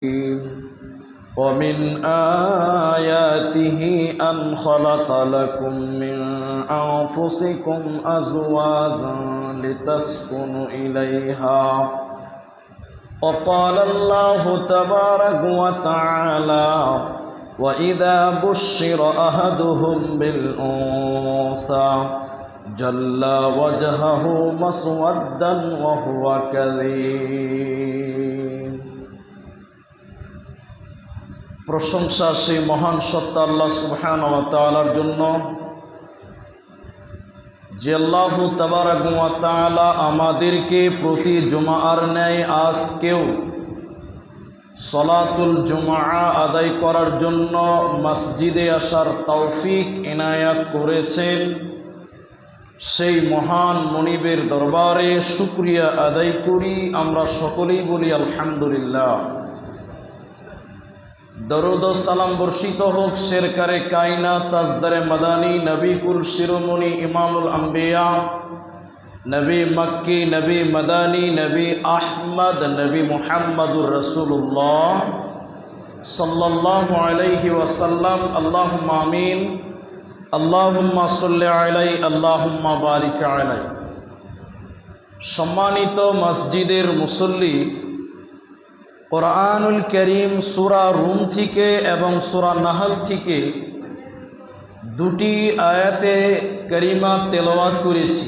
ومن آياته أن خلق لكم من أنفسكم أزواجا لتسكنوا إليها وقال الله تبارك وتعالى وإذا بشر أحدهم بالأنثى جل وجهه مسودا وهو كظيم। প্রশংসা সেই মহান সত্তা আল্লাহ সুবহানাহু ওয়া তাআলার জন্য যে আল্লাহ তাবারাক ওয়া তাআলা আমাদেরকে প্রতি জুমার ন্যায় আজকেও সলাতুল জুমআ আদায় করার জন্য মসজিদে আসার তৌফিক ইনায়াত করেছেন। সেই মহান মনিবের দরবারে শুকরিয়া আদায় করি। আমরা সকলেই বলি আলহামদুলিল্লাহ। দরুদ ও সালাম বর্ষিত হোক শেরকারে কায়নাত তাজদারে মাদানী নবী কুল শিরোমণি ইমামুল আম্বিয়া নবী মক্কি নবী মাদানী নবী আহমদ নবী মুহাম্মদুর রাসূলুল্লাহ সাল্লাল্লাহু আলাইহি ওয়াসাল্লাম। আল্লাহুম্মা আমিন। আল্লাহুম্মা সাল্লি আলাইহি আল্লাহুম্মা বারিক আলাইহি। সম্মানিত মসজিদের মুসল্লি, কোরআনুল করিম সূরা রুম থেকে এবং সূরা নাহল থেকে দুটি আয়াতে কারিমা তেলাওয়াত করেছি।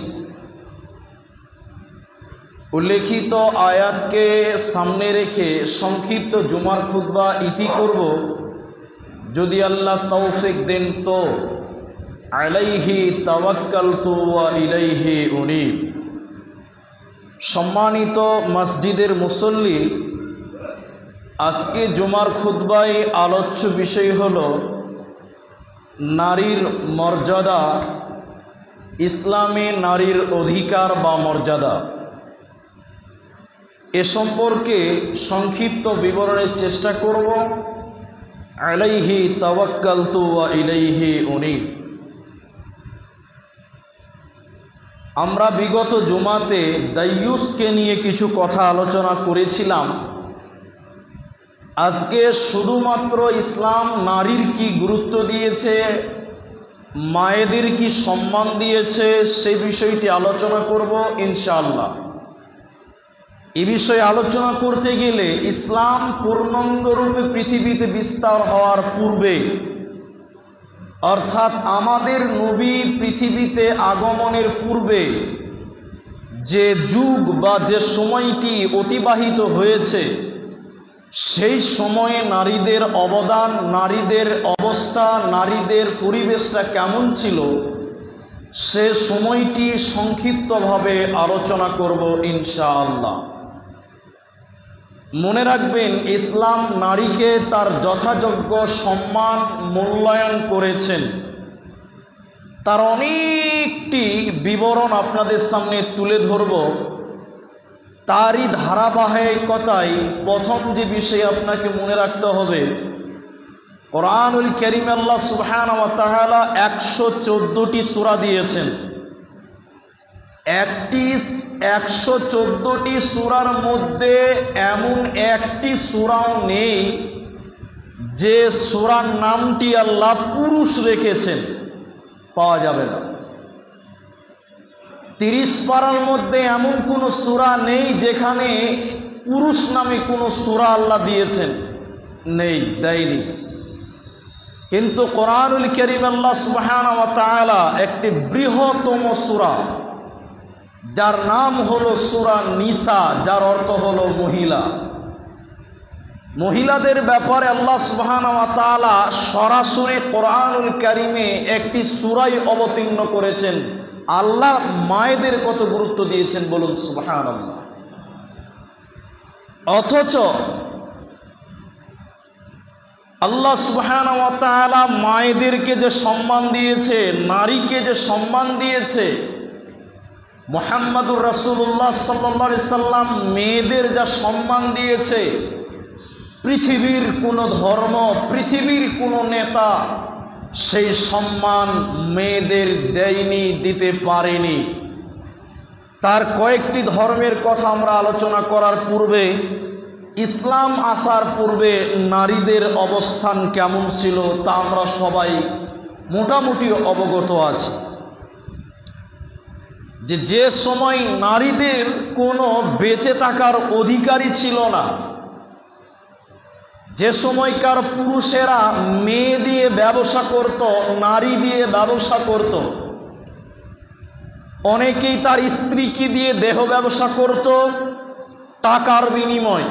উল্লেখিত আয়াতকে সামনে রেখে সংক্ষিপ্ত জুমার খুতবা ইতি করব, যদি আল্লাহ তৌফিক দেন তো। আলাইহি তাওয়াক্কালতু ওয়া ইলাইহি উনীব। সম্মানিত মসজিদের মুসল্লি, আজকে জুমার খুতবায় আলোচ্য বিষয় হল নারীর মর্যাদা, ইসলামে নারীর অধিকার বা মর্যাদা। এ সম্পর্কে সংক্ষিপ্ত বিবরণের চেষ্টা করব। আলাইহি তাওয়াক্কালতু ওয়া ইলাইহি উনীব। আমরা বিগত জুমাতে দায়ুসকে নিয়ে কিছু কথা আলোচনা করেছিলাম। আজকে শুধুমাত্র ইসলাম নারীর কি গুরুত্ব দিয়েছে, মায়েদের কি সম্মান দিয়েছে, সেই বিষয়টি আলোচনা করব ইনশাআল্লাহ। এই বিষয়ে আলোচনা করতে গেলে ইসলাম পূর্ণাঙ্গরূপে পৃথিবীতে বিস্তার হওয়ার পূর্বে, অর্থাৎ আমাদের নবী পৃথিবীতে আগমনের পূর্বে যে যুগ বা যে সময়টি অতিবাহিত হয়েছে, সেই সময়ে নারীদের অবদান, নারীদের অবস্থা, নারীদের পরিবেশটা কেমন ছিল, সে সময়টি সংক্ষিপ্তভাবে আলোচনা করব ইনশাআল্লাহ। মনে রাখবেন, ইসলাম নারীকে তার যথাযোগ্য সম্মান মূল্যায়ন করেছেন। তার অনেকটি বিবরণ আপনাদের সামনে তুলে ধরব। তারই ধারাবাহিকতায় প্রথম যে বিষয় আপনাকে মনে রাখতে হবে, কোরআনুল কারীমে আল্লাহ সুবহানাহু ওয়া তাআলা 114টি সূরা দিয়েছেন। 114টি সূরার মধ্যে এমন একটি সূরাও নেই যে সূরার নামটি আল্লাহ পুরুষ রেখেছেন, পাওয়া যাবে না। 30 পারার মধ্যে এমন কোনো সূরা নেই যেখানে পুরুষ নামে কোনো সূরা আল্লাহ দিয়েছেন, নেই, দেয়নি। কিন্তু কোরআনুল কারীম আল্লাহ সুবহানাহু ওয়া তাআলা একটি বৃহত্তম সূরা, যার নাম হলো সূরা নিসা, যার অর্থ হলো মহিলা। মহিলাদের ব্যাপারে আল্লাহ সুবহানাহু ওয়া তাআলা সরাসরি কোরআনুল কারীমে একটি সূরাই অবতীর্ণ করেছেন। আল্লাহ মায়েদের কত গুরুত্ব দিয়েছেন বলুন সুবহানাল্লাহ। অথচ আল্লাহ সুবহানাহু ওয়া তাআলা মায়েদেরকে যে সম্মান দিয়েছে, নারীকে যে সম্মান দিয়েছে, মুহাম্মদুর রাসূলুল্লাহ সাল্লাল্লাহু আলাইহি সাল্লাম মেয়েদের যা সম্মান দিয়েছে, পৃথিবীর কোনো ধর্ম, পৃথিবীর কোনো নেতা সেই সম্মান মেয়েদের দেয়নি, দিতে পারেনি। তার কয়েকটি ধর্মের কথা আমরা আলোচনা করার পূর্বে ইসলাম আসার পূর্বে নারীদের অবস্থান কেমন ছিল তা আমরা সবাই মোটামুটি অবগত আছি। যে সময় নারীদের কোনো বেঁচে থাকার অধিকারই ছিল না, যে সময়কার পুরুষেরা মেয়ে দিয়ে ব্যবসা করত, নারী দিয়ে ব্যবসা করত, অনেকেই তার স্ত্রীকে দিয়ে দেহ ব্যবসা করত টাকার বিনিময়।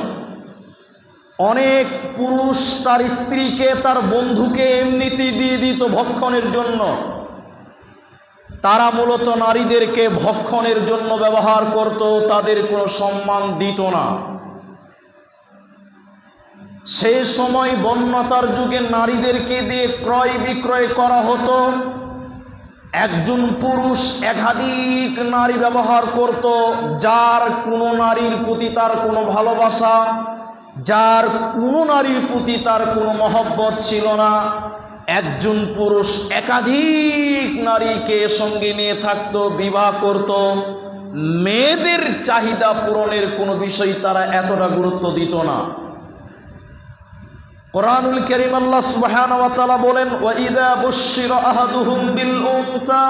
অনেক পুরুষ তার স্ত্রীকে তার বন্ধুকে এমনিতেই দিয়ে দিত ভক্ষণের জন্য। তারা মূলত নারীদেরকে ভক্ষণের জন্য ব্যবহার করত, তাদের কোনো সম্মান দিত না। সেই সময় বন্যতার যুগে নারীদেরকে দিয়ে ক্রয় বিক্রয় করা হতো। একজন পুরুষ একাধিক নারী ব্যবহার করত, যার কোনো নারীর প্রতি তার কোনো ভালোবাসা, যার কোনো নারীর প্রতি তার কোনো মহব্বত ছিল না। একজন পুরুষ একাধিক নারীকে সঙ্গে নিয়ে থাকত, বিবাহ করত। মেয়েদের চাহিদা পূরণের কোনো বিষয় তারা এতটা গুরুত্ব দিত না। কোরআনুল কারীম আল্লাহ সুবহানাহু ওয়া তাআলা বলেন, ওয়া ইযা বুশশিরা আহাদুহুম বিল উনসা,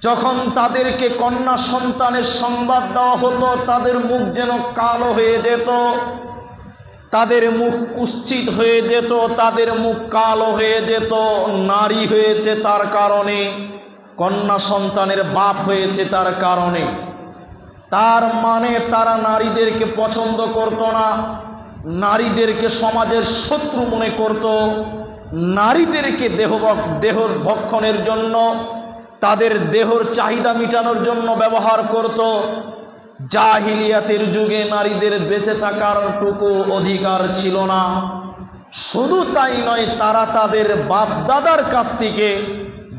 যখন তাদেরকে কন্যা সন্তানের সংবাদ দেওয়া হতো তাদের মুখ যেন কালো হয়ে যেত, তাদের মুখ কুৎসিত হয়ে যেত, তাদের মুখ কালো হয়ে যেত। নারী হয়েছে তার কারণে, কন্যা সন্তানের বাপ হয়েছে তার কারণে। তার মানে তারা নারীদেরকে পছন্দ করত না, নারীদেরকে সমাজের শত্রু মনে করত, নারীদেরকে দেহ ভক্ষণের জন্য, তাদের দেহর চাহিদা মেটানোর জন্য ব্যবহার করত। জাহিলিয়াতের যুগে নারীদের বেঁচে থাকার টুকু অধিকার ছিল না। শুধু তাই নয়, তারা তাদের বাপ দাদার কাছ থেকে,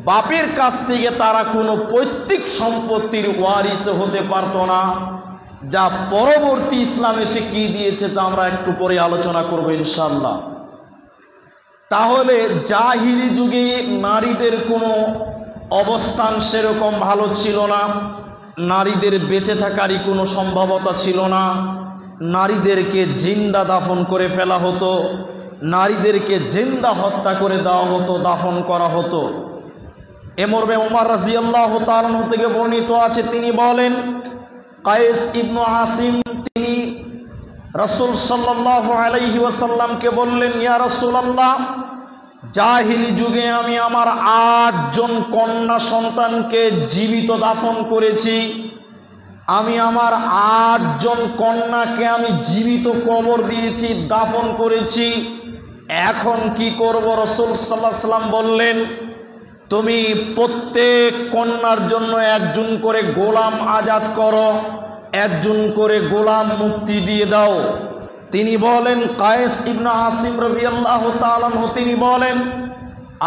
বাপের কাছ থেকে তারা কোনো পৈতৃক সম্পত্তির ওয়ারিস হতে পারত না, যা পরবর্তী ইসলাম এসে কি দিয়েছে তা আমরা একটু পরে আলোচনা করব ইনশাআল্লাহ। তাহলে জাহিলি যুগে নারীদের কোনো অবস্থান সেরকম ভালো ছিল না, নারীদের বেঁচে থাকারই কোনো সম্ভাবনা ছিল না। নারীদেরকে জিন্দা দাফন করে ফেলা হতো, নারীদেরকে জিন্দা হত্যা করে দেওয়া হতো, দাফন করা হতো। এ মর্মে ওমর রাদিয়াল্লাহু তাআলা থেকে বর্ণিত আছে, তিনি বলেন, কায়েস ইবনে আসিম তিনি রাসূল সাল্লাল্লাহু আলাইহি ওয়াসাল্লামকে বললেন, ইয়া রাসূলুল্লাহ, জাহিলি যুগে আমি আমার 8 জন কন্যা সন্তানকে জীবিত দাফন করেছি, আমি আমার 8 জন কন্যাকে আমি জীবিত কবর দিয়েছি, দাফন করেছি। এখন কি করব? রাসূল সাল্লাল্লাহু আলাইহি ওয়াসাল্লাম বললেন, তুমি প্রত্যেক কন্যার জন্য একজন করে গোলাম আজাদ করো, একজন করে গোলাম মুক্তি দিয়ে দাও। তিনি বলেন, কায়েস ইবনে আসিম রাদিয়াল্লাহু তাআলা তিনি বলেন,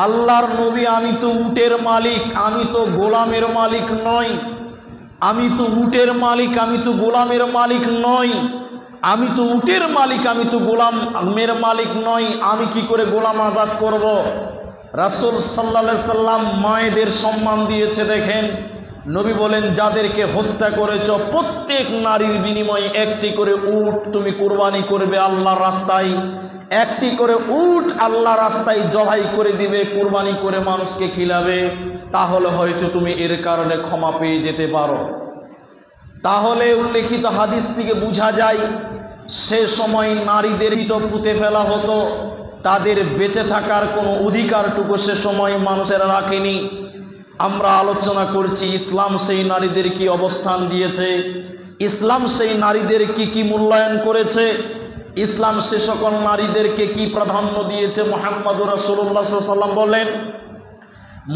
আল্লাহর নবী, আমি তো উটের মালিক, আমি তো গোলামের মালিক নই। আমি তো উটের মালিক, আমি তো গোলামের মালিক নই। আমি তো উটের মালিক, আমি তো গোলামের মালিক নই। আমি কি করে গোলাম আজাদ করব? রাসূল সাল্লাল্লাহু আলাইহি সাল্লাম মায়েদের সম্মান দিয়েছে। দেখেন, নবী বলেন, যাদেরকে হত্যা করেছ প্রত্যেক নারীর বিনিময়ে একটি করে উট তুমি কুরবানি করবে আল্লাহর রাস্তায়, একটি করে উট আল্লাহর রাস্তায় জবাই করে দিবে, কুরবানি করে মানুষকে খিলাবে, তাহলে হয়তো তুমি এর কারণে ক্ষমা পেয়ে যেতে পারো। তাহলে উল্লেখিত হাদিস থেকে বোঝা যায় সে সময় নারীদের হিত পুঁতে ফেলা হতো, তাদের বেঁচে থাকার কোনো অধিকারটুকু সে সময় মানুষেরা রাখেনি। আমরা আলোচনা করছি ইসলাম সেই নারীদের কি অবস্থান দিয়েছে, ইসলাম সেই নারীদের কি মূল্যায়ন করেছে, ইসলাম সে সকল নারীদেরকে কি প্রাধান্য দিয়েছে। মুহাম্মদুর রাসূলুল্লাহ সাল্লাল্লাহু আলাইহি ওয়াসাল্লাম বলেন,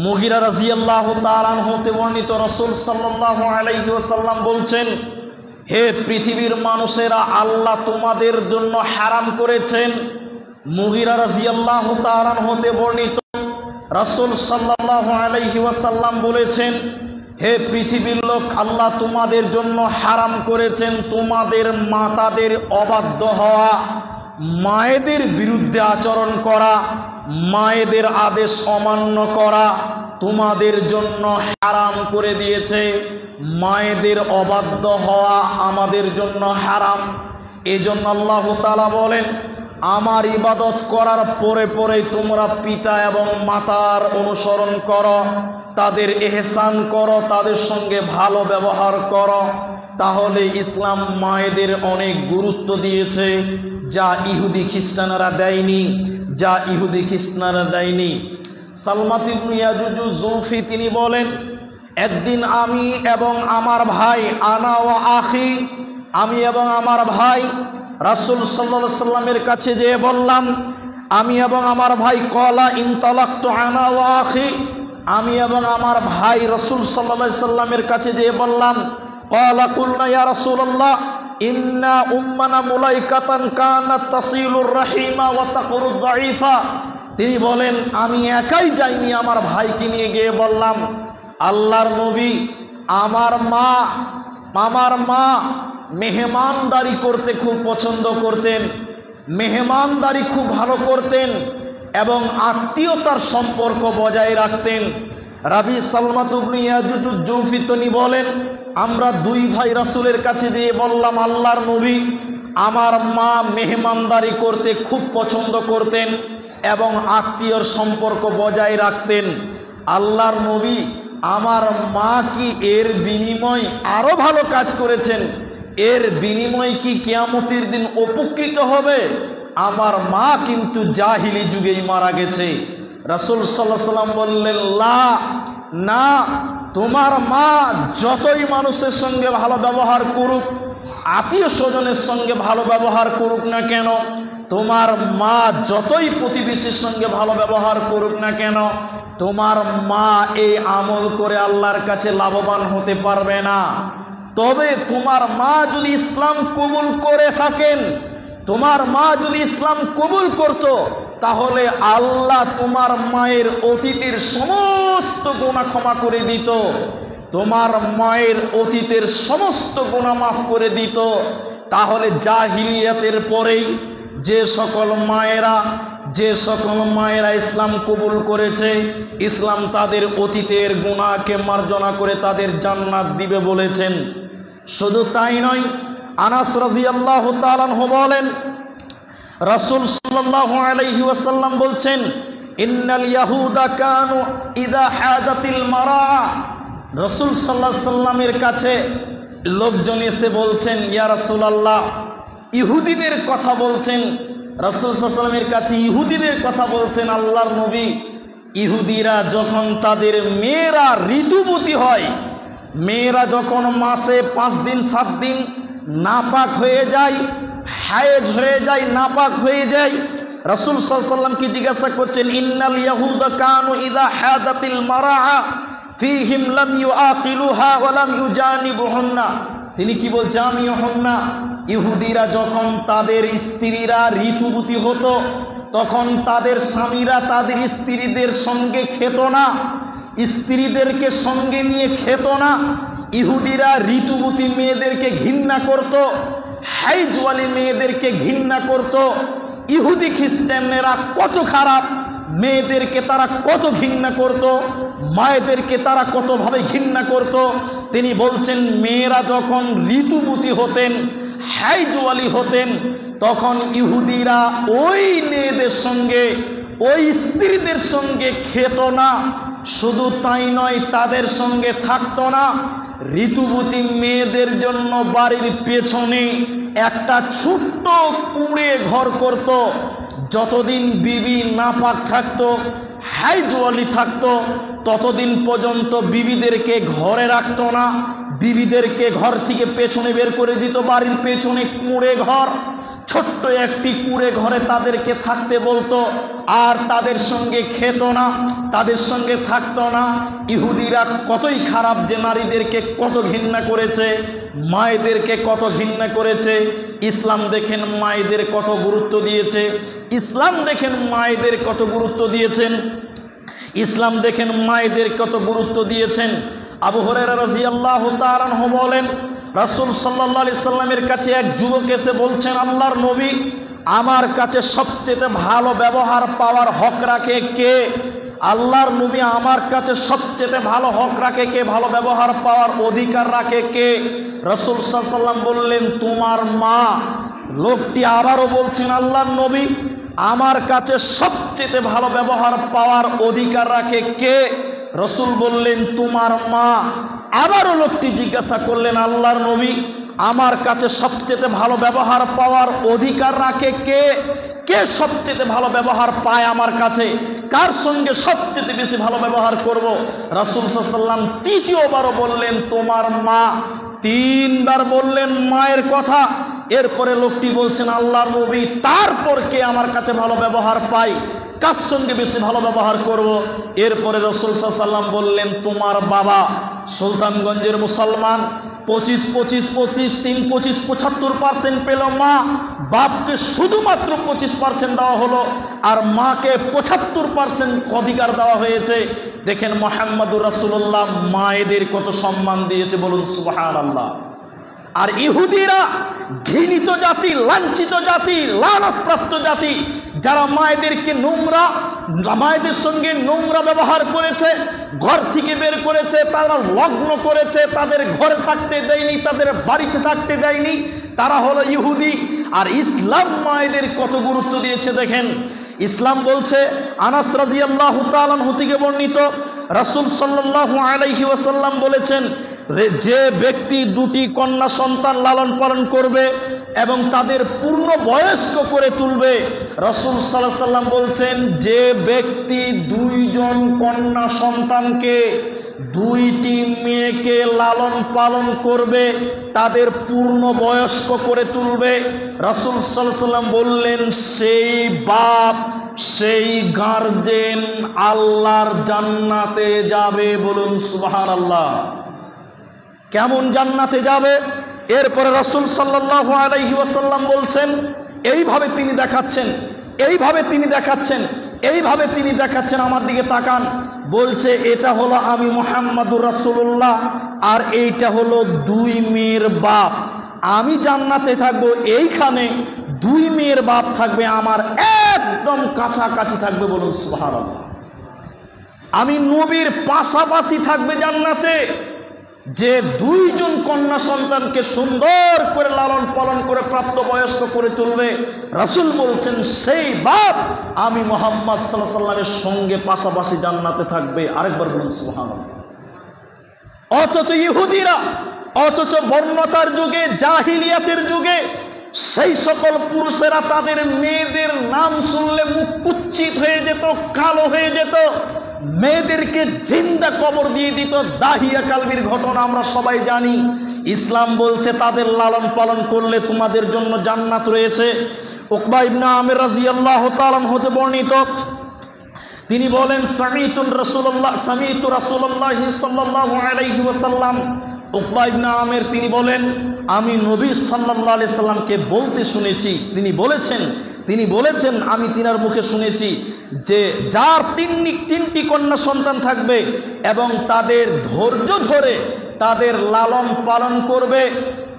মুগিরা রাদিয়াল্লাহু তাআলা আনহু হতে বর্ণিত, রাসূল সাল্লাল্লাহু আলাইহি ওয়াসাল্লাম বলছেন, হে পৃথিবীর মানুষেরা, আল্লাহ তোমাদের জন্য হারাম করেছেন। মুগিরা রাদিয়াল্লাহু তাআলা আনহু হতে বর্ণিত, রাসূল সাল্লাল্লাহু আলাইহি ওয়াসাল্লাম বলেছেন, হে পৃথিবীর লোক, আল্লাহ তোমাদের জন্য হারাম করেছেন তোমাদের মাতাদের অবাধ্য হওয়া, মায়েদের বিরুদ্ধে আচরণ করা, মায়েদের আদেশ অমান্য করা তোমাদের জন্য হারাম করে দিয়েছে। মায়েদের অবাধ্য হওয়া আমাদের জন্য হারাম। এই জন্য আল্লাহ তাআলা বলেন, আমার ইবাদত করার পরে পরে তোমরা পিতা এবং মাতার অনুসরণ করো, তাদের ইহসান করো, তাদের সঙ্গে ভালো ব্যবহার করো। তাহলে ইসলাম মায়েদের অনেক গুরুত্ব দিয়েছে, যা ইহুদি খ্রিস্টানরা দেয়নি, যা ইহুদি খ্রিস্টানরা দেয়নি। সালমাত ইবনে ইয়াজুজ যুফি তিনি বলেন, একদিন আমি এবং আমার ভাই, আনা ওয়া আখি, আমি এবং আমার ভাই রাসূল সাল্লাল্লাহু আলাইহি সাল্লামের কাছে যেয়ে বললাম, আমি এবং আমার ভাই কলা ইনতালাকতু আনা ওয়া আখি, আমি এবং আমার ভাই রাসূল সাল্লাল্লাহু আলাইহি সাল্লামের কাছে যেয়ে বললাম, কলা কুলনা ইয়া রাসূলুল্লাহ ইন্না উম্মানা মুলাইকাতান কানাত তাসিলুর রাহিমা ওয়া তাকরুদ দাঈফা। তিনি বলেন, আমি একাই যাইনি, আমার ভাইকে নিয়ে গিয়ে বললাম, আল্লাহর নবী, আমার মা মেহমানদারি করতে খুব পছন্দ করতেন, মেহমানদারি খুব ভালো করতেন এবং আত্মীয়তার সম্পর্ক বজায় রাখতেন। রাবি সালমাত ইবনে ইয়াজুজ যুফি তিনি বলেন, আমরা দুই ভাই রাসূলের কাছে দিয়ে বললাম, আল্লাহর নবী, আমার মা মেহমানদারি করতে খুব পছন্দ করতেন এবং আত্মীয়র সম্পর্ক বজায় রাখতেন। আল্লাহর নবী, আমার মা কি এর বিনিময় আরও ভালো কাজ করেছেন? এর বিনিময় কি কিয়ামতের দিন উপকৃত হবে? আমার মা কিন্তু জাহিলি যুগেই মারা গেছে। রাসূল সাল্লাল্লাহু আলাইহি সাল্লাম বললেন, না, তোমার মা যতই মানুষের সঙ্গে ভালো ব্যবহার করুক, আত্মীয় স্বজনের সঙ্গে ভালো ব্যবহার করুক না কেন, তোমার মা যতই প্রতিবেশীর সঙ্গে ভালো ব্যবহার করুক না কেন, তোমার মা এই আমল করে আল্লাহর কাছে লাভবান হতে পারবে না। তবে তোমার মা যদি ইসলাম কবুল করে থাকেন, তোমার মা যদি ইসলাম কবুল করত, তাহলে আল্লাহ তোমার মায়ের অতীতের সমস্ত গুনাহ ক্ষমা করে দিত, তোমার মায়ের অতীতের সমস্ত গুনাহ মাফ করে দিত। তাহলে জাহিলিয়াতের পরেই যে সকল মায়েরা ইসলাম কবুল করেছে, ইসলাম তাদের অতীতের গুনাহকে মার্জনা করে তাদের জান্নাত দিবে বলেছেন। শুধু তাই নয়, আনাস রাদিয়াল্লাহু তাআলা আনহু বলেন, রাসূল সাল্লাল্লাহু আলাইহি ওয়াসাল্লাম বলছেন, ইন্নাল ইয়াহুদা কানু ইযা হাদাতিল মারা। রাসূল সাল্লাল্লাহু আলাইহি সাল্লামের কাছে লোকজন এসে বলছেন, ইয়া রাসূলুল্লাহ, ইহুদিদের কথা বলছেন। রাসূল সাল্লাল্লাহু আলাইহি সাল্লামের কাছে ইহুদিদের কথা বলছেন, আল্লাহর নবী, ইহুদিরা যখন তাদের মেয়েরা ঋতুবতী হয়, মেয়েরা যখন মাসে 5 দিন 7 দিন নাপাক হয়ে যায়, হায়েজ হয়ে যায়, নাপাক হয়ে যায়, রাসূল সাল্লাল্লাহু আলাইহি সাল্লামকে জিজ্ঞাসা করছেন, ইন্নাল ইয়াহুদা কানু ইযা হাদাতিল মারা ফীহিম লাম ইউআকিলুহা ওয়া লাম ইউজানিবুহুন্না। তিনি কি বলছেন? জামিউহুন্না। ইহুদিরা যখন তাদের স্ত্রীরা ঋতুবতী হতো, তখন তাদের স্বামীরা তাদের স্ত্রীদের সঙ্গে খেত না, স্ত্রীদেরকে সঙ্গে নিয়ে খেত না। ইহুদিরা ঋতুবতী মেয়েদেরকে ঘৃণা করত, হাইজওয়ালি মেয়েদেরকে ঘৃণা করত। ইহুদি খ্রিস্টানেরা কত খারাপ, মেয়েদেরকে তারা কত ঘৃণা করত, মায়েদেরকে তারা কতভাবে ঘৃণা করত। তিনি বলছেন, মেয়েরা যখন ঋতুবতী হতেন, হাইজওয়ালি হতেন, তখন ইহুদিরা ওই মেয়েদের সঙ্গে, ওই স্ত্রীদের সঙ্গে খেত না। শুধু তাই নয়, তাদের সঙ্গে থাকতো না। ঋতুবতী মেয়েদের জন্য বাড়ির পেছনে একটা ছোট্ট কুঁড়ে ঘর করত। যতদিন বিবি নাপাক থাকতো, হাইজওয়ালি থাকতো, ততদিন পর্যন্ত বিবিদেরকে ঘরে রাখতো না, বিবিদেরকে ঘর থেকে পেছনে বের করে দিত। বাড়ির পেছনে কুঁড়ে ঘর, ছোট্ট একটি কুঁড়ে ঘরে তাদেরকে থাকতে বলতো, আর তাদের সঙ্গে খেত না, তাদের সঙ্গে থাকতো না। ইহুদিরা কতই খারাপ যে নারীদেরকে কত ঘৃণা করেছে, মায়েদেরকে কত ঘৃণা করেছে। ইসলাম দেখেন মায়েদের কত গুরুত্ব দিয়েছে, ইসলাম দেখেন মায়েদের কত গুরুত্ব দিয়েছেন, ইসলাম দেখেন মায়েদের কত গুরুত্ব দিয়েছেন। আবু হুরায়রা রাদিয়াল্লাহু তাআলা আনহু বলেন, রাসূল সাল্লাল্লাহু আলাইহি সাল্লামের কাছে এক যুবক এসে বলছেন, আল্লাহর নবী, আমার কাছে সবচেয়ে ভালো ব্যবহার পাওয়ার হক রাখে কে? আল্লাহর নবী, আমার কাছে সবচেয়ে ভালো হক রাখে কে, ভালো ব্যবহার পাওয়ার অধিকার রাখে কে? রাসূল সাল্লাল্লাহু আলাইহি সাল্লাম বললেন, তোমার মা। লোকটি আবারও বলছেন, আল্লাহর নবী, আমার কাছে সবচেয়ে ভালো ব্যবহার পাওয়ার অধিকার রাখে কে? রসুল বললেন, তোমার মা। আবারও লোকটি জিজ্ঞাসা করলেন, আল্লাহর নবী, আমার কাছে সবচেয়ে ভালো ব্যবহার পাওয়ার অধিকার রাখে কে? কে সবচেয়ে ভালো ব্যবহার পায় আমার কাছে? কার সঙ্গে সবচেয়ে বেশি ভালো ব্যবহার করব? রাসূল সাল্লাল্লাহু আলাইহি ওয়াসাল্লাম তৃতীয়বারও বললেন, তোমার মা। তিনবার বললেন মায়ের কথা। এরপরে লোকটি বলছেন, আল্লাহর নবী, তারপর কে আমার কাছে ভালো ব্যবহার পায়? কার সঙ্গে বেশি ভালো ব্যবহার করব? এরপরে রাসূল সাল্লাল্লাহু আলাইহি ওয়াসাল্লাম বললেন, তোমার বাবা। সুলতানগঞ্জের মুসলমান 25, 25, 25, 3, 25, 75% পেল মা। বাপকে শুধুমাত্র 25% দেওয়া হলো, আর মাকে 75% অধিকার দেওয়া হয়েছে। দেখেন মুহাম্মদুর রাসূলুল্লাহ মায়েদের কত সম্মান দিয়েছে, বলুন সুবহানাল্লাহ। আর ইহুদিরা ঘৃণিত জাতি, লাঞ্ছিত জাতি, লানতপ্রাপ্ত জাতি, যারা মায়েদেরকে নোংরা, মায়েদের সঙ্গে নোংরা ব্যবহার করেছে, ঘর থেকে বের করেছে, তারা লগ্ন করেছে, তাদের ঘরে থাকতে দেয়নি, তাদের বাড়িতে থাকতে দেয়নি, তারা হলো ইহুদি। আর ইসলাম মায়েদের কত গুরুত্ব দিয়েছে দেখেন। ইসলাম বলছে, আনাস রাদিয়াল্লাহু তাআলা আনহু থেকে বর্ণিত, রাসূল সাল্লাল্লাহু আলাইহি ওয়াসাল্লাম বলেছেন, যে ব্যক্তি দুটি কন্যা সন্তান লালন পালন করবে এবং তাদের পূর্ণ বয়স্ক করে তুলবে, রাসূল সাল্লাল্লাহু আলাইহি ওয়াসাল্লাম বলছেন, যে ব্যক্তি দুইজন কন্যা সন্তানকে, দুইটি মেয়েকে লালন পালন করবে, তাদের পূর্ণ বয়স্ক করে তুলবে, রাসূল সাল্লাল্লাহু আলাইহি ওয়াসাল্লাম বললেন, সেই বাপ, সেই গার্জেন আল্লাহর জান্নাতে যাবে, বলুন সুবহানাল্লাহ। কেমন জান্নাতে যাবে? এরপরে রাসূল সাল্লাল্লাহু আলাইহি ওয়াসাল্লাম বলছেন, এইভাবে তিনি দেখাচ্ছেন, এইভাবে তিনি দেখাচ্ছেন, এইভাবে তিনি দেখাচ্ছেন, আমার দিকে তাকান। বলছে, এটা হলো আমি মুহাম্মাদুর রাসূলুল্লাহ, আর এইটা হলো দুই মেয়ের বাপ। আমি জান্নাতে থাকবো, এইখানে দুই মেয়ের বাপ থাকবে আমার একদম কাছাকাছি থাকবে, বলুন সুবহানাল্লাহ। আমি নবীর পাশাপাশি থাকবে জান্নাতে। যে দুইজন কন্যা সন্তানকে সুন্দর করে লালন পালন করে প্রাপ্তবয়স্ক করে তুলবে, রাসূল বলছেন, সেই বাপ আমি মুহাম্মদ সাল্লাল্লাহু আলাইহি ওয়াসাল্লামের সঙ্গে পাশাপাশি জান্নাতে থাকবে। আরেকবার বলুন সুবহানাল্লাহ। অথচ ইহুদিরা, অথচ বর্ণতার যুগে, জাহিলিয়াতের যুগে সেই সকল পুরুষেরা তাদের মেয়েদের নাম শুনলে মুখ কুচ্ছিত হয়ে যেত, কালো হয়ে যেত, মেয়েদেরকে জিন্দা কবর দিয়ে দিত। দাহিয়া কালবির ঘটনা আমরা সবাই জানি। ইসলাম বলছে, তাদের লালন পালন করলে তোমাদের জন্য জান্নাত রয়েছে। উকবা ইবনে আমির রাদিয়াল্লাহু তাআলা হতে বর্ণিত, তিনি বলেন, সামিতু রাসূলুল্লাহ সাল্লাল্লাহু আলাইহি ওয়াসাল্লাম। উকবা ইবনে আমির তিনি বলেন, আমি নবী সাল্লাল্লাহু আলাইহি সাল্লামকে বলতে শুনেছি, তিনি বলেছেন আমি তিনার মুখে শুনেছি যে যার তিনটি কন্যা সন্তান থাকবে এবং তাদের ধৈর্য ধরে তাদের লালন পালন করবে,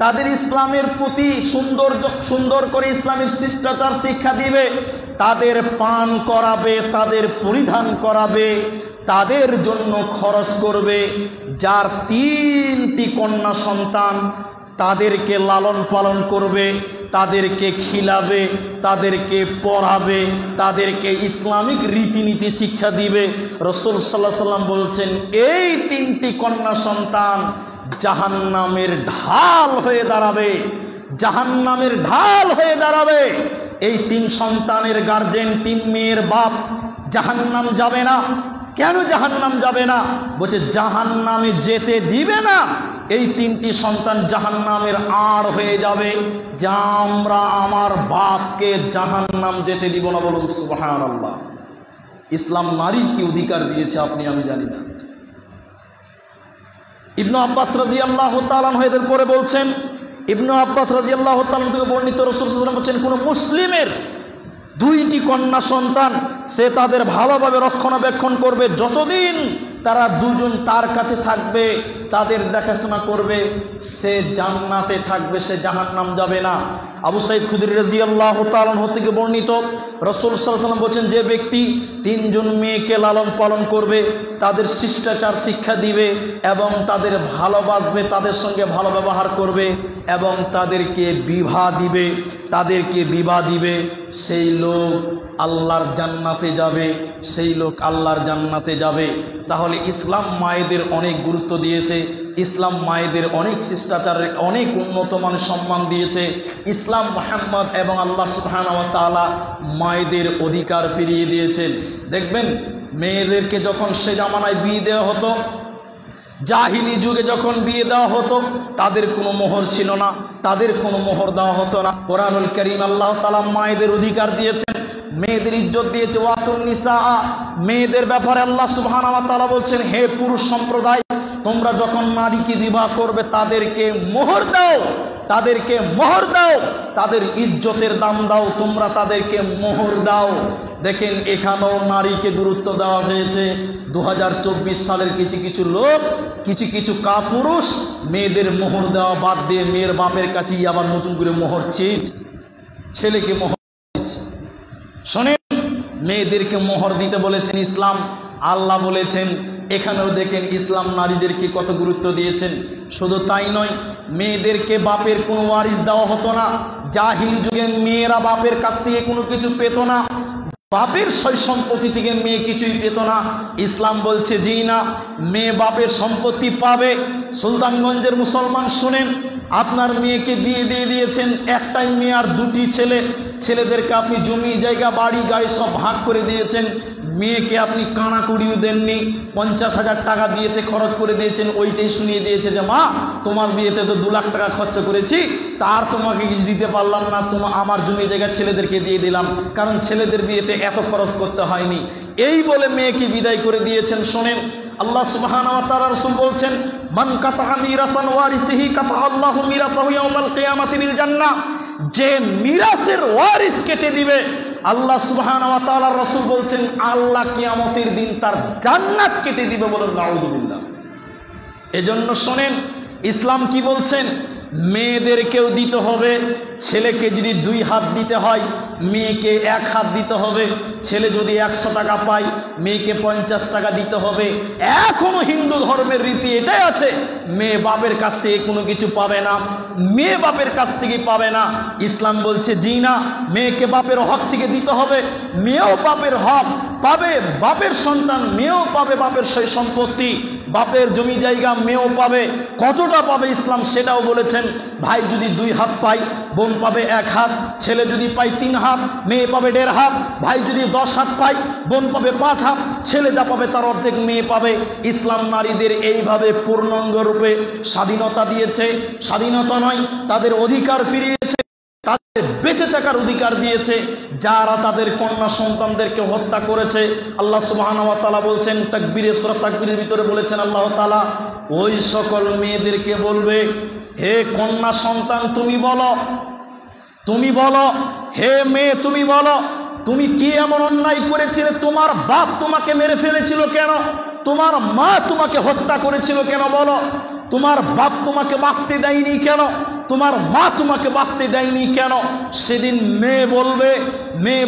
তাদের ইসলামের প্রতি সুন্দর করে ইসলামের শিষ্টাচার শিক্ষা দিবে, তাদের পান করাবে, তাদের পরিধান করাবে, তাদের জন্য খরচ করবে, যার তিনটি কন্যা সন্তান তাদেরকে লালন পালন করবে, তাদেরকে খিলাবে, তাদেরকে পড়াবে, তাদেরকে ইসলামিক রীতিনীতি শিক্ষা দিবে। রাসূল সাল্লাল্লাহু আলাইহি ওয়াসাল্লাম বলছেন, এই তিনটি কন্যা সন্তান জাহান্নামের ঢাল হয়ে দাঁড়াবে, জাহান্নামের ঢাল হয়ে দাঁড়াবে। এই তিন সন্তানের গার্জেন, তিন মেয়ের বাপ জাহান্নাম যাবে না। কেন জাহান্নাম যাবে না? বলছে, জাহান্নামে যেতে দিবে না। এই তিনটি সন্তান জাহান্নামের আড় হয়ে যাবে, যে আমরা আমার বাপকে জাহান্নাম যেতে দিব না, বলুন সুবহানাল্লাহ। ইসলাম নারীর কি অধিকার দিয়েছে আপনি আমি জানি না। ইবনে আব্বাস রাদিয়াল্লাহু তাআলা আনহু এর পরে বলছেন, ইবনে আব্বাস রাদিয়াল্লাহু তাআলা আনহু থেকে বর্ণিত, রাসূল সাল্লাল্লাহু আলাইহি ওয়াসাল্লাম বলেন, কোন মুসলিমের দুইটি কন্যা সন্তান সে তাদের ভালোভাবে রক্ষণাবেক্ষণ করবে, যতদিন তারা দুজন তার কাছে থাকবে, তাদের দেখাশোনা করবে, সে জান্নাতে থাকবে, সে জাহান্নাম যাবে না। আবু সাঈদ খুদরি রাদিয়াল্লাহু তাআলা আনহু থেকে বর্ণিত, রাসূল সাল্লাল্লাহু আলাইহি ওয়াসাল্লাম বলেছেন, যে ব্যক্তি তিনজন মেয়েকে লালন পালন করবে, তাদের শিষ্টাচার শিক্ষা দিবে এবং তাদের ভালোবাসবে, তাদের সঙ্গে ভালো ব্যবহার করবে এবং তাদেরকে বিবাহ দিবে, সেই লোক আল্লাহর জান্নাতে যাবে, সেই লোক আল্লাহর জান্নাতে যাবে। তাহলে ইসলাম মায়েদের অনেক গুরুত্ব দিয়েছে, ইসলাম মায়েদের অনেক শিষ্টাচারের অনেক উন্নত মানের সম্মান দিয়েছে। ইসলাম মুহাম্মদ এবং আল্লাহ সুবহানাহু ওয়া তাআলা মায়েদের অধিকার ফিরিয়ে দিয়েছেন। দেখবেন মেয়েদেরকে যখন সে জামানায় বিয়ে দেওয়া হতো, জাহিলি যুগে যখন বিয়ে দেওয়া হতো, তাদের কোনো মোহর ছিল না, তাদের কোনো মোহর দেওয়া হতো না। কোরআনুল কারীম আল্লাহ তাআলা মায়েদের অধিকার দিয়েছেন, মেয়েদের ইজ্জত দিয়েছে। ওয়াতুন নিসা, মেয়েদের ব্যাপারে আল্লাহ সুবহানাহু ওয়া তাআলা বলছেন, হে পুরুষ সম্প্রদায়, তোমরা যখন নারীকে বিবাহ করবে তাদেরকে মোহর দাও, তাদের ইজ্জতের দাম দাও, তোমরা তাদেরকে মোহর দাও। দেখেন এখানেও নারীকে গুরুত্ব দেওয়া হয়েছে। 2024 সালের কিছু লোক, কিছু কাপুরুষ মেয়েদের মোহর দেওয়া বাদ দিয়ে মেয়ের বাপের কাছেই আবার নতুন করে মোহর চেয়েছে, ছেলেকে মোহর দিয়েছে। শোনেন, মেয়েদেরকে মোহর দিতে বলেছেন ইসলাম, আল্লাহ বলেছেন। এখানেও দেখেন ইসলাম নারীদেরকে কত গুরুত্ব দিয়েছেন। শুধু তাই নয়, মেয়েদেরকে বাপের কোনো ওয়ারিস দেওয়া হতো না। জাহিলি যুগে মেয়েরা বাপের কাছ থেকে কোনো কিছু পেত না, বাপের সয় সম্পত্তি থেকে মেয়ে কিছুই পেত না। ইসলাম বলছে জি না, মেয়ে বাপের সম্পত্তি পাবে। সুলতানগঞ্জের মুসলমান শুনেন, আপনার মেয়েকে বিয়ে দিয়ে দিয়েছেন, একটাই মেয়ে আর দুটি ছেলে, ছেলেদেরকে আপনি জমি জায়গা বাড়ি গাড়ি সব ভাগ করে দিয়েছেন, মেয়েকে আপনি কানাকুড়িও দেননি, 50,000 টাকা বিয়েতে খরচ করে দিয়েছেন। ওইটাই শুনিয়ে দিয়েছে যে মা, তোমার বিয়েতে তো 2 লাখ টাকা খরচ করেছি, তার তোমাকে কিছু দিতে পারলাম না, আমার জমি জায়গা ছেলেদেরকে দিয়ে দিলাম, কারণ ছেলেদের বিয়েতে এত খরচ করতে হয়নি। এই বলে মেয়েকে বিদায় করে দিয়েছেন। শোনেন, আল্লাহ সুবহানাহু ওয়া তাআলা রাসূল বলছেন, মান কাতা মিরাসান ওয়ারিসিহি কাতা আল্লাহু মিরাসাহু ইয়াউমাল কিয়ামাতি বিল জান্নাহ। যে মিরাসের ওয়ারিস কেটে দিবে, আল্লাহ সুবহানাহু ওয়া তাআলা রাসূল বলছেন, আল্লাহ কিয়ামতের দিন তার জান্নাত কেটে দিবে। বলেন নাউযুবিল্লাহ। এজন্য শোনেন, ইসলাম কি বলছেন, মেয়েদেরকেও দিতে হবে। ছেলেকে যদি 2 হাত দিতে হয়, মেয়েকে 1 হাত দিতে হবে। ছেলে যদি 100 টাকা পায়, মেয়েকে 50 টাকা দিতে হবে। এখনো হিন্দু ধর্মের রীতি এটাই আছে, মেয়ে বাপের কাছ থেকে কোনো কিছু পাবে না, মেয়ে বাপের কাছ থেকে পাবে না। ইসলাম বলছে জি না, মেয়েকে বাপের হক থেকে দিতে হবে, মেয়েও বাপের হক পাবে, বাপের সন্তান মেয়েও পাবে বাপের সেই সম্পত্তি, বাপের জমি জায়গা মেয়েও পাবে। কতটা পাবে ইসলাম সেটাও বলেছেন। ভাই যদি 2 হাত পায়, বোন পাবে 1 হাত, ছেলে যদি পায় 3 হাত, মেয়ে পাবে 1.5 হাত। ভাই যদি 10 হাত পায়, বোন পাবে 5 হাত, ছেলে যা পাবে তার অর্ধেক মেয়ে পাবে। ইসলাম নারীদের এইভাবে পূর্ণাঙ্গ রূপে স্বাধীনতা দিয়েছে। স্বাধীনতা নয়, তাদের অধিকার ফিরিয়েছে, তাদের বেঁচে থাকার অধিকার দিয়েছে। যারা তাদের কন্যা সন্তানদেরকে হত্যা করেছে, আল্লাহ সুবহানাহু ওয়া তাআলা বলছেন, তাকবীরে সূরা তাকবীরের ভিতরে বলেছেন আল্লাহ তাআলা, ওই সকল মেয়েদেরকে বলবে, হে কন্যা সন্তান তুমি বলো, হে মেয়ে তুমি বলো, তুমি কি এমন অন্যায় করেছিলে? তোমার বাপ তোমাকে মেরে ফেলেছিল কেন? তোমার মা তোমাকে হত্যা করেছিল কেন? বলো। তোমার বাপ তোমাকে বাঁচতে দেয়নি কেন? তোমার মা তোমাকে বাঁচতে দেয়নি কেন? সেদিন মেয়ে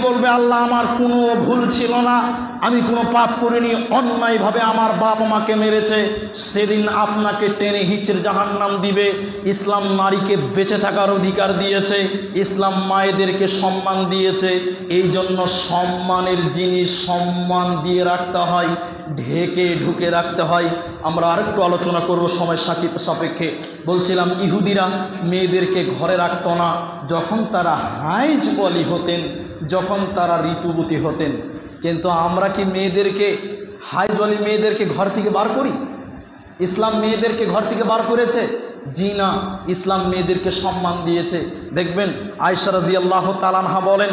বলবে আল্লাহ আমার কোনো ভুল ছিল না, আমি কোনো পাপ করিনি, অন্যায়ভাবে আমার বাপ আমাকে মেরেছে। সেদিন আপনাকে টেনে হিচড়ে জাহান্নাম দিবে। ইসলাম নারীকে বেঁচে থাকার অধিকার দিয়েছে, ইসলাম মায়েদেরকে সম্মান দিয়েছে। এই জন্য সম্মানের জিনিস সম্মান দিয়ে রাখতে হয়, ঢুকে রাখতে হয়। আমরা আরেকটু আলোচনা করব সময় সাপেক্ষে। বলছিলাম ইহুদিরা মেয়েদেরকে ঘরে রাখত না যখন তারা হাইজ বলি হতেন, যখন তারা ঋতুবতী হতেন। কিন্তু আমরা কি মেয়েদেরকে হাইজ বলি মেয়েদেরকে ঘর থেকে বার করি? ইসলাম মেয়েদেরকে ঘর থেকে বার করেছে? জি না, ইসলাম মেয়েদেরকে সম্মান দিয়েছে। দেখবেন আয়েশা রাদিয়াল্লাহু তাআলা আনহা বলেন,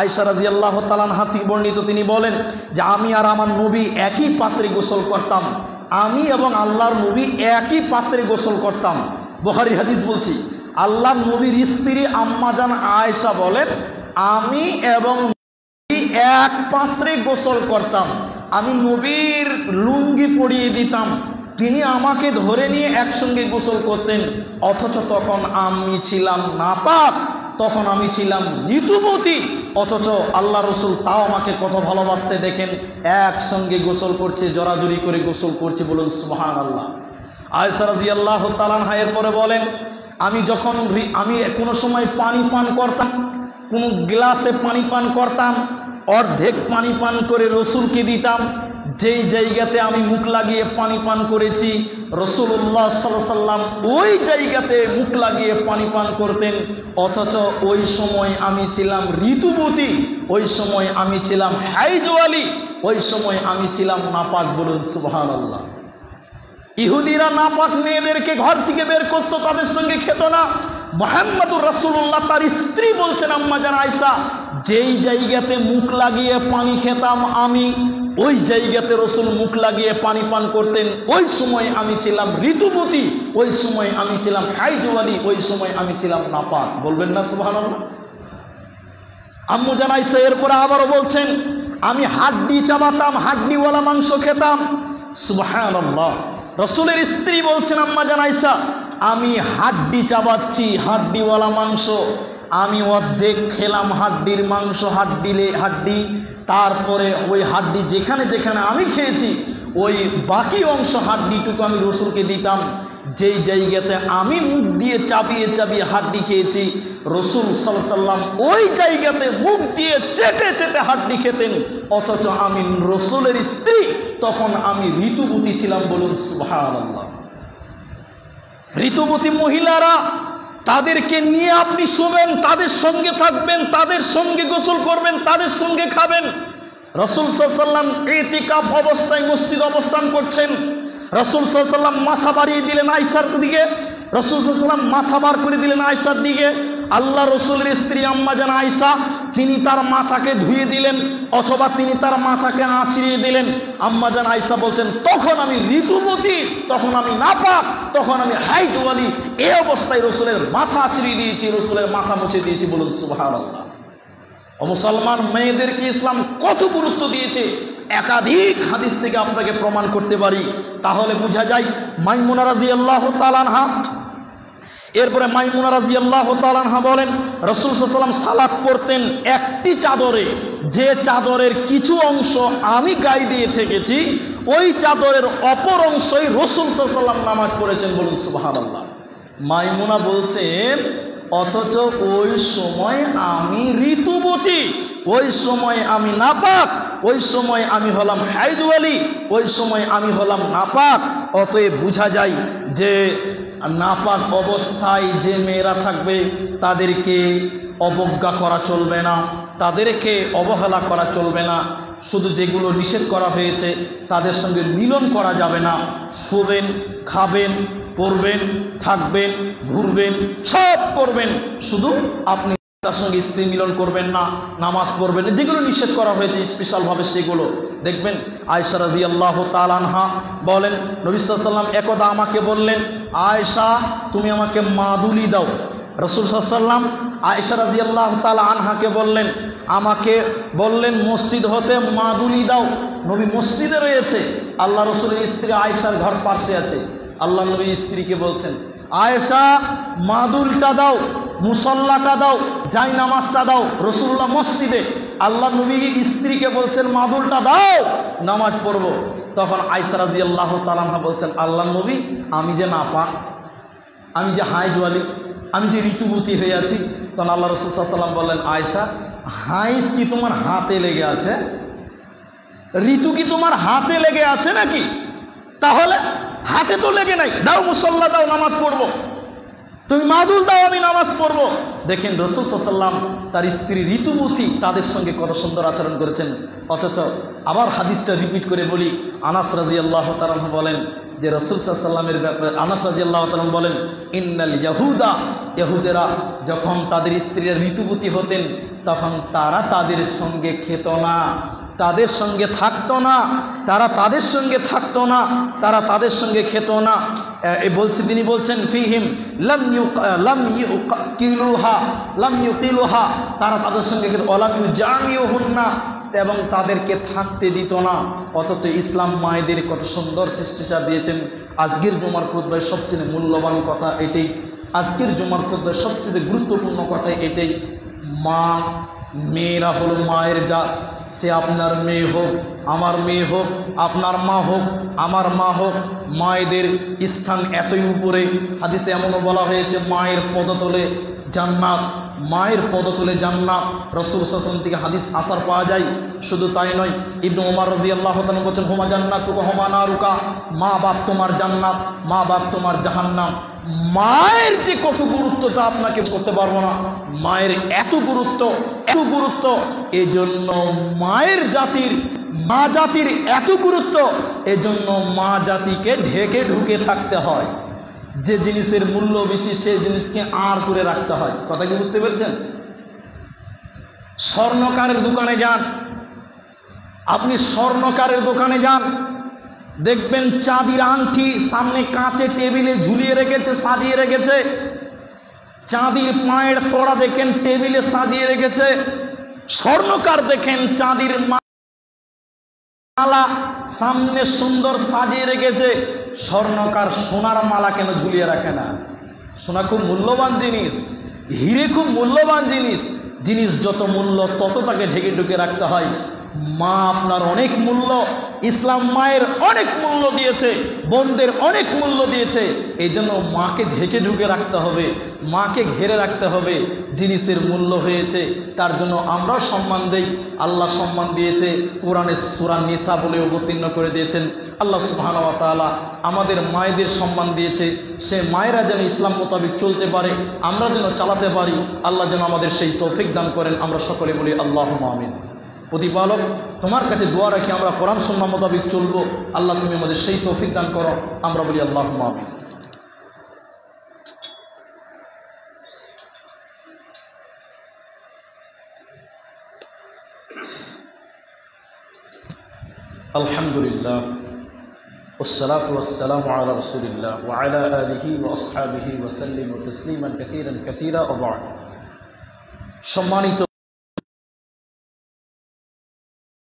আয়েশা রাদিয়াল্লাহু তাআলা আনহা বর্ণিত, তিনি বলেন যে আমি আর আমার নবী একই পাত্রে গোসল করতাম, আমি এবং আল্লাহর নবী একই পাত্রে গোসল করতাম। বুখারীর হাদিস বলছি, আল্লাহর নবীর স্ত্রী আম্মাজান আয়েশা বলেন, আমি এবং নবী এক পাত্রে গোসল করতাম। আমি নবীর লুঙ্গি পরিয়ে দিতাম, তিনি আমাকে ধরে নিয়ে একসঙ্গে গোসল করতেন, অথচ তখন আমি ছিলাম নাপাক, তখন আমি ছিলাম ঋতুবতী, অথচ আল্লাহ রসুল তাও আমাকে কত ভালোবাসছে দেখেন, একসঙ্গে গোসল করছে, জড়াজড়ি করে গোসল করছে, বলুন সুবহানাল্লাহ। আয়েশা রাদিয়াল্লাহু তাআলা আনহা এরপরে বলেন, আমি যখন কোনো সময় পানি পান করতাম, কোনো গ্লাসে পানি পান করতাম, অর্ধেক পানি পান করে রসুলকে দিতাম, যেই জায়গাতে আমি মুখ লাগিয়ে পানি পান করেছি রাসূলুল্লাহ সাল্লাল্লাহু আলাইহি সাল্লাম ওই জায়গাতে মুখ লাগিয়ে পানি পান করতেন, অথচ ওই সময় আমি ছিলাম ঋতুবতী, ওই সময় আমি ছিলাম হাইজওয়ালি, ওই সময় আমি ছিলাম নাপাক, বলুন সুবহানাল্লাহ। ইহুদিরা নাপাক মেয়েদেরকে ঘর থেকে বের করতো, তাদের সঙ্গে খেত না। মুহাম্মদুর রাসূলুল্লাহ তার স্ত্রী বলছেন আম্মা জান আয়েশা, যেই জায়গাতে মুখ লাগিয়ে পানি খেতাম আমি, ওই জায়গাতে রসুল মুখ লাগিয়ে পানি পান করতেন, ওই সময় আমি ছিলাম ঋতুবতী, ওই সময় আমি ছিলাম হাইজওয়ালি, ওই সময় আমি ছিলাম নাপাক, বলবেন না সুবহানাল্লাহ। আম্মু জান আয়েশা এরপরে আবারও বলছেন, আমি হাড্ডি চাবাতাম, হাড্ডিওয়ালা মাংস খেতাম, সুবহানাল্লাহ। রসুলের স্ত্রী বলছেন আম্মা জান আয়েশা, আমি হাড্ডি চাবাচ্ছি, হাড্ডিওয়ালা মাংস, আমি অর্ধেক খেলাম হাড্ডির মাংস, হাড্ডি, তারপরে ওই হাড্ডি যেখানে যেখানে আমি খেয়েছি ওই বাকি অংশ হাড্ডিটুকু আমি রসুলকে দিতাম, যেই জায়গাতে আমি মুখ দিয়ে চাবিয়ে চাবিয়ে হাড্ডি খেয়েছি রসুল সাল্লাল্লাহু আলাইহি সাল্লাম ওই জায়গাতে মুখ দিয়ে চেটে চেটে হাড্ডি খেতেন, অথচ আমি রসুলের স্ত্রী, তখন আমি ঋতুবতী ছিলাম, বলুন সুবহানাল্লাহ। ঋতুবতী মহিলারা, তাদেরকে নিয়ে আপনি শোবেন, তাদের সঙ্গে থাকবেন, তাদের সঙ্গে গোসল করবেন, তাদের সঙ্গে খাবেন। রাসূল সাল্লাল্লাহু আলাইহি সাল্লাম ইতিকাফ অবস্থায় মসজিদে অবস্থান করছেন, রাসূল সাল্লাল্লাহু আলাইহি সাল্লাম মাথা বাড়িয়ে দিলেন আয়েশার দিকে, রাসূল সাল্লাল্লাহু আলাইহি সাল্লাম মাথা বার করে দিলেন আয়েশার দিকে। আল্লাহ রসুলের স্ত্রী আম্মা জান আয়েশা, তিনি তার মাথাকে ধুয়ে দিলেন অথবা তিনি তার মাথাকে আঁচড়িয়ে দিলেন। আম্মা জান আয়েশা বলছেন, তখন আমি ঋতুবতী, তখন আমি নাপাক, তখন আমি হাইজওয়ালি, এই অবস্থায় রসুলের মাথা আঁচড়িয়ে দিয়েছি, রসুলের মাথা মুছে দিয়েছি, বলুন সুবহানাল্লাহ। ও মুসলমান মেয়েদেরকে ইসলাম কত গুরুত্ব দিয়েছে, একাধিক হাদিস থেকে আপনাকে প্রমাণ করতে পারি, তাহলে বোঝা যায়। মাইমুনা রাদিয়াল্লাহু তাআলা আনহা, এরপরে মাইমুনা রাদিয়াল্লাহু তাআলা আনহা বলেন, রাসূল সাল্লাল্লাহু আলাইহি ওয়াসাল্লাম সালাত পড়তেন একটি চাদরে, যে চাদরের কিছু অংশ আমি গায়ে দিয়ে থেকেছি, ওই চাদরের অপর অংশই রাসূল সাল্লাল্লাহু আলাইহি ওয়াসাল্লাম নামাজ পড়েছেন, বলুন সুবহানাল্লাহ। মাইমুনা বলছেন, অথচ ওই সময় আমি ঋতুবতী, ওই সময় আমি নাপাক, ওই সময় আমি হলাম হাইজওয়ালি, ওই সময় আমি হলাম নাপাক। অতএব বোঝা যায় যে নাপাক অবস্থায় যে মেয়েরা থাকবে তাদেরকে অবজ্ঞা করা চলবে না, তাদেরকে অবহেলা করা চলবে না, শুধু যেগুলো নিষেধ করা হয়েছে তাদের সঙ্গে মিলন করা যাবে না। শোবেন, খাবেন, পড়বেন, থাকবেন, ঘুরবেন, সব করবেন, শুধু আপনি তার সঙ্গে স্ত্রী মিলন করবেন না, নামাজ পড়বেন না, যেগুলো নিষেধ করা হয়েছে স্পেশালভাবে সেগুলো দেখবেন। আয়েশা রাদিয়াল্লাহু তাআলা আনহা বলেন, নবী সাল্লাল্লাহু আলাইহি ওয়াসাল্লাম একদা আমাকে বললেন, আয়েশা তুমি আমাকে মাদুলি দাও। রাসূল সাল্লাল্লাহু আলাইহি ওয়াসাল্লাম আয়েশা রাদিয়াল্লাহু তাআলা আনহাকে বললেন মসজিদ হতে মাদুলি দাও। নবী মসজিদে রয়েছে, আল্লাহ রসুলের স্ত্রী আয়েশার ঘর পাশে আছে। আল্লাহ নবী স্ত্রীকে বলছেন, আয়েশা মাদুলটা দাও, মুসল্লাটা দাও, যাই নামাজটা দাও। রাসূলুল্লাহ মসজিদে, আল্লাহ নবী স্ত্রীকে বলছেন মাদুলটা দাও, নামাজ পড়ব। তখন আয়েশা রাদিয়াল্লাহু তাআলা আনহা বলছেন, আল্লাহ নবী আমি যে নাপাক, আমি যে হাইজওয়ালি, আমি যে ঋতুবতী হয়ে আছি। তখন আল্লাহ রাসূল সাল্লাল্লাহু আলাইহি ওয়াসাল্লাম বললেন, আয়েশা হাইজ কি তোমার হাতে লেগে আছে? ঋতু কি তোমার হাতে লেগে আছে নাকি? তাহলে হাতে তো লেগে নাই, দাও মুসল্লা দাও, নামাজ পড়বো। তুমি মাদুল দাও, আমি নামাজ পড়বো। দেখেন রাসূল সাল্লাল্লাহু আলাইহি ওয়াসাল্লাম তার স্ত্রী ঋতুবতী, তাদের সঙ্গে কত সুন্দর আচরণ করেছেন। অথচ আবার হাদিসটা রিপিট করে বলি, আনাস রাদিয়াল্লাহু তাআলা বলেন যে রাসূল সাল্লাল্লাহু আলাইহি ওয়াসাল্লামের ব্যাপারে আনাস রাদিয়াল্লাহু তাআলা বলেন, ইন্নাল ইহুদেরা যখন তাদের স্ত্রীরা ঋতুবতী হতেন তখন তারা তাদের সঙ্গে খেত না, তাদের সঙ্গে থাকতো না, তারা তাদের সঙ্গে থাকতো না, তারা তাদের সঙ্গে খেত না। তিনি বলছেন ফিহিম লাম ইউকিলুহা, তারা তাদের সঙ্গে খেত, ওয়ালাম ইউজামিউহুন্না, এবং তাদেরকে থাকতে দিত না। অথচ ইসলাম মায়েদের কত সুন্দর শিষ্টাচার দিয়েছেন। আজকের জুমার খুতবায় সবচেয়ে মূল্যবান কথা এটাই, আজকের জুমার খুতবায় সবচেয়ে গুরুত্বপূর্ণ কথা এটাই। মা, মেয়েরা হলো মায়ের জাত। সে আপনার মেয়ে হোক, আমার মেয়ে হোক, আপনার মা হোক, আমার মা হোক, মায়েদের স্থান এতই উপরে। হাদিসে এমনও বলা হয়েছে মায়ের পদতলে জান্নাত, মায়ের পদতলে জান্নাত। রাসূল সাল্লাল্লাহু আলাইহি ওয়াসাল্লাম থেকে হাদিস আসার পাওয়া যায়। শুধু তাই নয়, ইবনে ওমর রাদিয়াল্লাহু তাআলা বলেন হুমা জান্নাতুকা হুমা নারুকা, মা বাপ তোমার জান্নাত, মা বাপ তোমার জাহান্নাম। মায়ের যে কত গুরুত্ব তা আপনাকে করতে পারবো না। মায়ের এত গুরুত্ব, এত গুরুত্ব, এজন্য মায়ের জাতির, মা জাতির এত গুরুত্ব, এজন্য মা জাতিকে ঢেকে ঢুকে থাকতে হয়। যে জিনিসের মূল্য বেশি সেই জিনিসকে আর করে রাখতে হয়। কথা কি বুঝতে পেরেছেন? স্বর্ণকারের দোকানে যান, আপনি স্বর্ণকারের দোকানে যান, দেখবেন চাঁদির আংটি সামনে কাঁচে টেবিলে ঝুলিয়ে রেখেছে, সাজিয়ে রেখেছে। চাঁদির পায়ের তোড়া দেখেন টেবিলে সাজিয়ে রেখেছে। স্বর্ণকার দেখেন চাঁদির মালা সামনে সুন্দর সাজিয়ে রেখেছে। স্বর্ণকার সোনার মালা কেন ঝুলিয়ে রাখে না? সোনা খুব মূল্যবান জিনিস, হিরে খুব মূল্যবান জিনিস। জিনিস যত মূল্য তত তাকে ঢেকে ঢুকে রাখতে হয়। মা আপনার অনেক মূল্য, ইসলাম মায়ের অনেক মূল্য দিয়েছে, বোনদের অনেক মূল্য দিয়েছে। এই জন্য মাকে ঢেকে ঢুকে রাখতে হবে, মাকে ঘিরে রাখতে হবে। জিনিসের মূল্য হয়েছে, তার জন্য আমরাও সম্মান দেই। আল্লাহ সম্মান দিয়েছে, কোরআনে সূরা নিসা বলে অবতীর্ণ করে দিয়েছেন। আল্লাহ সুবহানাহু ওয়া তাআলা আমাদের মায়েদের সম্মান দিয়েছে। সে মায়েরা যেন ইসলাম মোতাবেক চলতে পারে, আমরা যেন চালাতে পারি। আল্লাহ যেন আমাদের সেই তৌফিক দান করেন। আমরা সকলে বলি আল্লাহুম্মা আমিন। প্রতিপালক, তোমার কাছে দোয়া রাখি আমরা কোরআন সুন্নাহ মোতাবেক চলবো। আল্লাহ তুমি আমাদের সেই তৌফিক দান করো। আমরা বলি আল্লাহুম্মা আমিন। আলহামদুলিল্লাহ ওয়াসসালাতু ওয়াসসালামু আলা রাসূলিল্লাহ ওয়া আলা আলিহি ওয়া আসহাবিহি ওয়া সাল্লিমু তাসলিমান কাসীরান কাসীরা ওয়া বা'দ। সম্মানিত